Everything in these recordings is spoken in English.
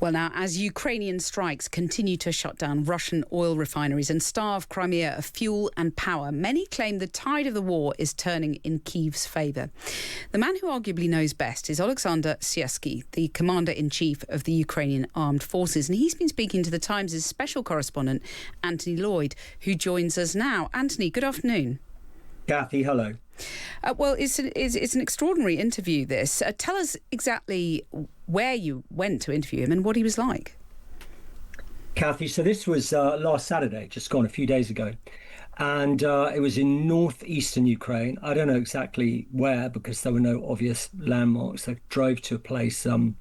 Well, now, as Ukrainian strikes continue to shut down Russian oil refineries and starve Crimea of fuel and power, many claim the tide of the war is turning in Kyiv's favour. The man who arguably knows best is Oleksandr Syrskyi, the commander-in-chief of the Ukrainian armed forces. And he's been speaking to the Times' special correspondent, Anthony Loyd, who joins us now. Anthony, good afternoon. Cathy, hello. Well, it's an extraordinary interview, this. Tell us exactly where you went to interview him and what he was like. Cathy, so this was last Saturday, just gone a few days ago. And it was in northeastern Ukraine. I don't know exactly where because there were no obvious landmarks. I drove to a place, the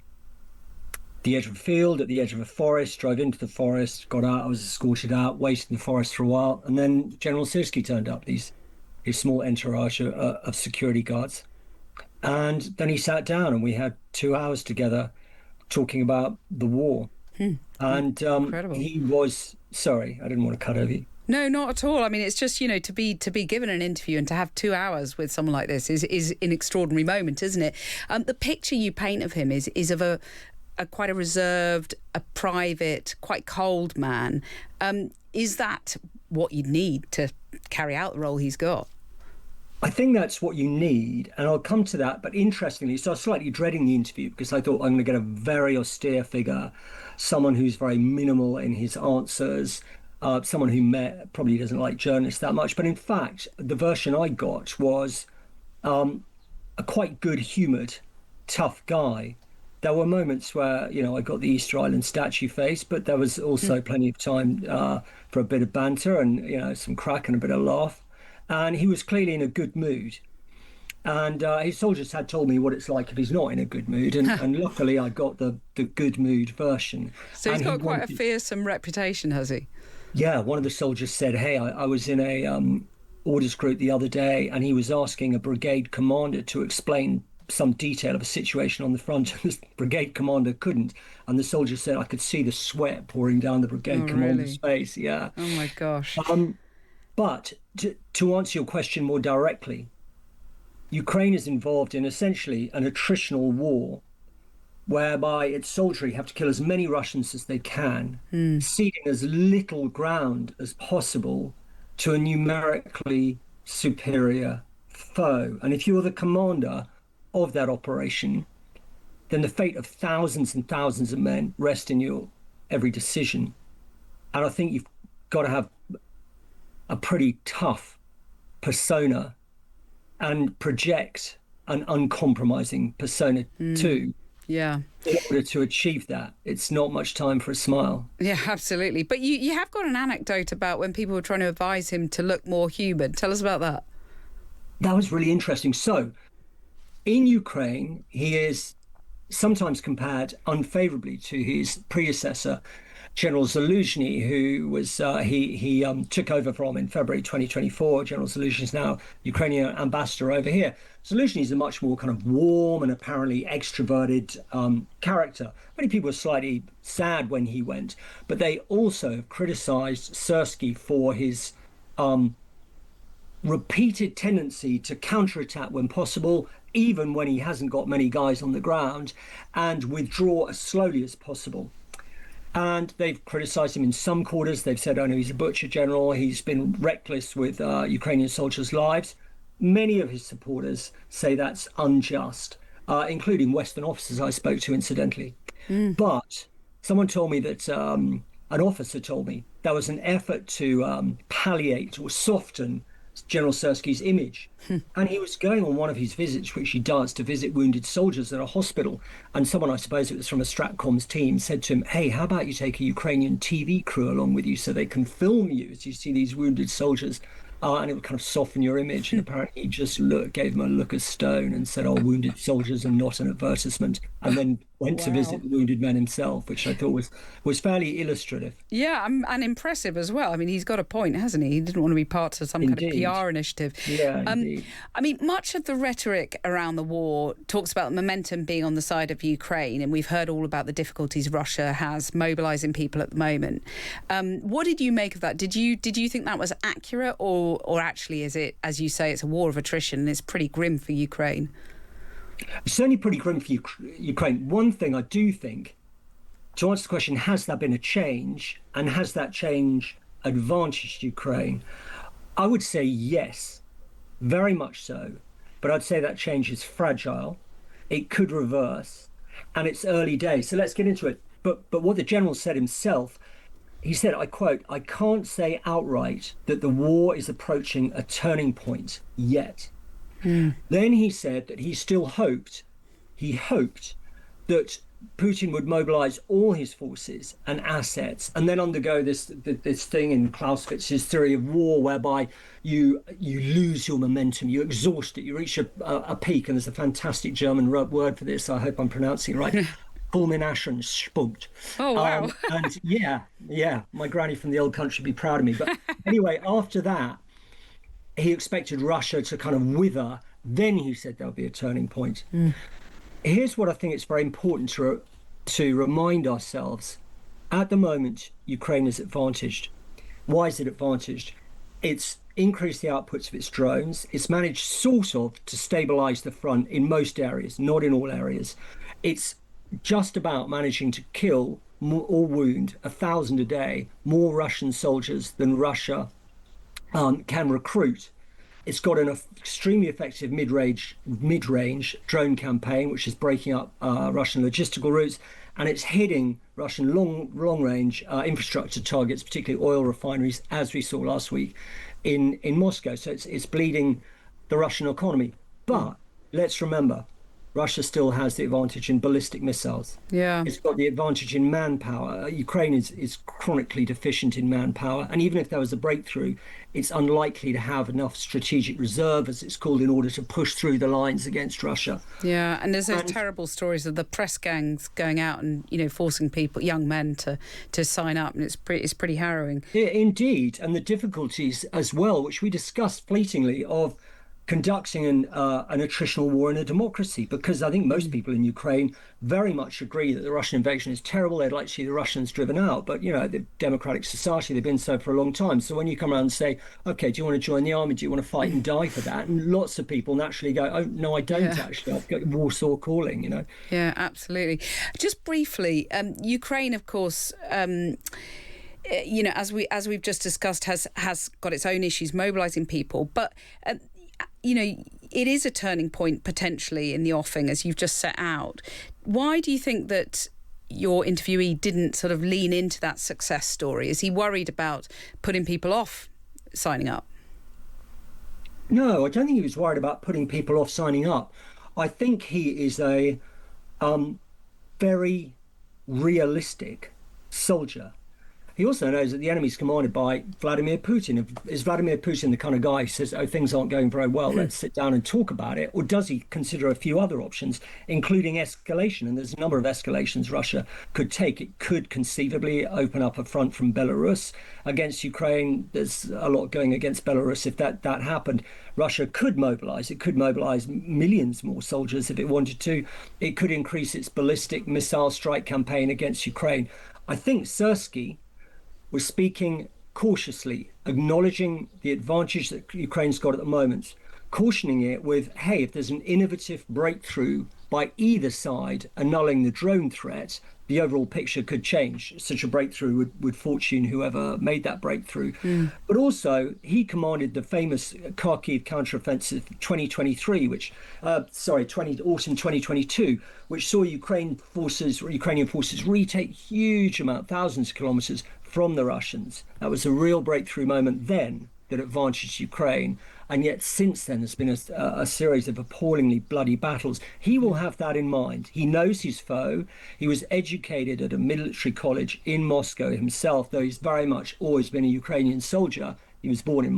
edge of a field, at the edge of a forest, drove into the forest, got out, I was escorted out, waited in the forest for a while. And then General Syrsky turned up, his small entourage of security guards. And then he sat down and we had 2 hours together talking about the war. And he was, sorry, I didn't want to cut over you. No, not at all. I mean, it's just, to be given an interview and to have 2 hours with someone like this is an extraordinary moment, isn't it? The picture you paint of him is of a quite a reserved, a private, quite cold man. Is that what you need to carry out the role he's got? I think that's what you need, and I'll come to that. But interestingly, so I was slightly dreading the interview because I thought I'm going to get a very austere figure, someone who's very minimal in his answers, someone who probably doesn't like journalists that much. But in fact, the version I got was a quite good-humoured, tough guy. There were moments where, I got the Easter Island statue face, but there was also plenty of time for a bit of banter and, some crack and a bit of laugh. And he was clearly in a good mood. And his soldiers had told me what it's like if he's not in a good mood. And luckily I got the good mood version. So he's got quite a fearsome reputation, has he? Yeah, one of the soldiers said, hey, I was in a orders group the other day and he was asking a brigade commander to explain some detail of a situation on the front, and the brigade commander couldn't. And the soldier said, I could see the sweat pouring down the brigade commander's face. Yeah. Oh, my gosh. But to answer your question more directly, Ukraine is involved in essentially an attritional war whereby its soldiery have to kill as many Russians as they can, ceding as little ground as possible to a numerically superior foe. And if you're the commander of that operation, then the fate of thousands and thousands of men rest in your every decision. And I think you've got to have a pretty tough persona and project an uncompromising persona too. Yeah. In order to achieve that, it's not much time for a smile. Yeah, absolutely. But you have got an anecdote about when people were trying to advise him to look more human. Tell us about that. That was really interesting. So in Ukraine, he is sometimes compared unfavorably to his predecessor, General Zaluzhny, who was he took over from in February 2024. General Zaluzhny is now Ukrainian ambassador over here. Zaluzhny is a much more kind of warm and apparently extroverted character. Many people were slightly sad when he went, but they also criticized Syrsky for his repeated tendency to counterattack when possible, even when he hasn't got many guys on the ground, and withdraw as slowly as possible. And they've criticised him in some quarters. They've said, oh no, he's a butcher general. He's been reckless with Ukrainian soldiers' lives. Many of his supporters say that's unjust, including Western officers I spoke to, incidentally. But someone told me that, an officer told me, there was an effort to palliate or soften General Syrsky's image. And he was going on one of his visits, which he does, to visit wounded soldiers at a hospital. And someone, I suppose it was from a Stratcom's team, said to him, hey, how about you take a Ukrainian TV crew along with you so they can film you as you see these wounded soldiers? And it would kind of soften your image. And apparently he just gave him a look of stone and said, oh, wounded soldiers are not an advertisement. And then went to visit the wounded man himself, which I thought was fairly illustrative. Yeah, and impressive as well. I mean, he's got a point, hasn't he? He didn't want to be part of some kind of PR initiative. Yeah, indeed. I mean, much of the rhetoric around the war talks about momentum being on the side of Ukraine, and we've heard all about the difficulties Russia has mobilising people at the moment. What did you make of that? Did you think that was accurate, or actually is it, as you say, it's a war of attrition and it's pretty grim for Ukraine? It's certainly pretty grim for Ukraine. One thing I do think to answer the question, has there been a change, and has that change advantaged Ukraine? I would say yes, very much so. But I'd say that change is fragile. It could reverse, and it's early days. So let's get into it. But what the general said himself, he said, I quote, "I can't say outright that the war is approaching a turning point yet." Then he said that he hoped that Putin would mobilize all his forces and assets and then undergo this thing in Clausewitz's theory of war, whereby you lose your momentum, you exhaust it, you reach a peak. And there's a fantastic German word for this. I hope I'm pronouncing it right. Kulminationspunkt. Oh, wow. And yeah, my granny from the old country would be proud of me. But anyway, after that, he expected Russia to kind of wither. Then he said there'll be a turning point. Here's what I think it's very important to remind ourselves. At the moment, Ukraine is advantaged. Why is it advantaged? It's increased the outputs of its drones. It's managed sort of to stabilize the front in most areas, not in all areas. It's just about managing to kill or wound 1,000 a day, more Russian soldiers than Russia can recruit. It's got an extremely effective mid-range drone campaign, which is breaking up Russian logistical routes, and it's hitting Russian long-range infrastructure targets, particularly oil refineries, as we saw last week in Moscow. So it's bleeding the Russian economy. But let's remember, Russia still has the advantage in ballistic missiles. Yeah. It's got the advantage in manpower. Ukraine is chronically deficient in manpower. And even if there was a breakthrough, it's unlikely to have enough strategic reserve, as it's called, in order to push through the lines against Russia. Yeah, and there's those terrible stories of the press gangs going out and, forcing people, young men, to sign up. And it's pretty harrowing. Yeah, indeed. And the difficulties as well, which we discussed fleetingly, of conducting an attritional war in a democracy, because I think most people in Ukraine very much agree that the Russian invasion is terrible. They'd like to see the Russians driven out, but the democratic society, they've been so for a long time. So when you come around and say, okay, do you want to join the army? Do you want to fight and die for that? And lots of people naturally go, oh no, I don't actually. I've got Warsaw calling, Yeah, absolutely. Just briefly, Ukraine, of course, as we've just discussed, has got its own issues mobilising people, but it is a turning point potentially in the offing, as you've just set out. Why do you think that your interviewee didn't sort of lean into that success story? Is he worried about putting people off signing up? No, I don't think he was worried about putting people off signing up. I think he is a very realistic soldier. He also knows that the enemy is commanded by Vladimir Putin. Is Vladimir Putin the kind of guy who says, oh, things aren't going very well, let's sit down and talk about it? Or does he consider a few other options, including escalation? And there's a number of escalations Russia could take. It could conceivably open up a front from Belarus against Ukraine. There's a lot going against Belarus. If that happened, Russia could mobilize. It could mobilize millions more soldiers if it wanted to. It could increase its ballistic missile strike campaign against Ukraine. I think Syrsky was speaking cautiously, acknowledging the advantage that Ukraine's got at the moment, cautioning it with, hey, if there's an innovative breakthrough by either side annulling the drone threat, the overall picture could change. Such a breakthrough would fortune whoever made that breakthrough. But also, he commanded the famous Kharkiv counteroffensive 2023, autumn 2022, which saw Ukrainian forces retake huge amount, thousands of kilometers from the Russians. That was a real breakthrough moment then that advantaged Ukraine. And yet since then, there's been a series of appallingly bloody battles. He will have that in mind. He knows his foe. He was educated at a military college in Moscow himself, though he's very much always been a Ukrainian soldier. He was born in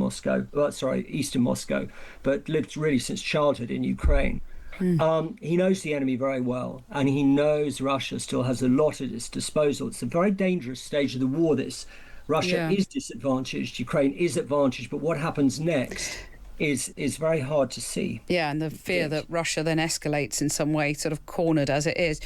eastern Moscow, but lived really since childhood in Ukraine. He knows the enemy very well, and he knows Russia still has a lot at its disposal. It's a very dangerous stage of the war, this. Russia is disadvantaged, Ukraine is advantaged, but what happens next is very hard to see. Yeah, and the fear that Russia then escalates in some way, sort of cornered as it is.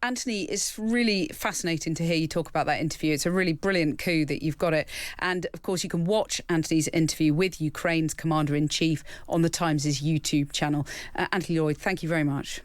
Anthony, it's really fascinating to hear you talk about that interview. It's a really brilliant coup that you've got it. And, of course, you can watch Anthony's interview with Ukraine's Commander-in-Chief on the Times' YouTube channel. Anthony Loyd, thank you very much.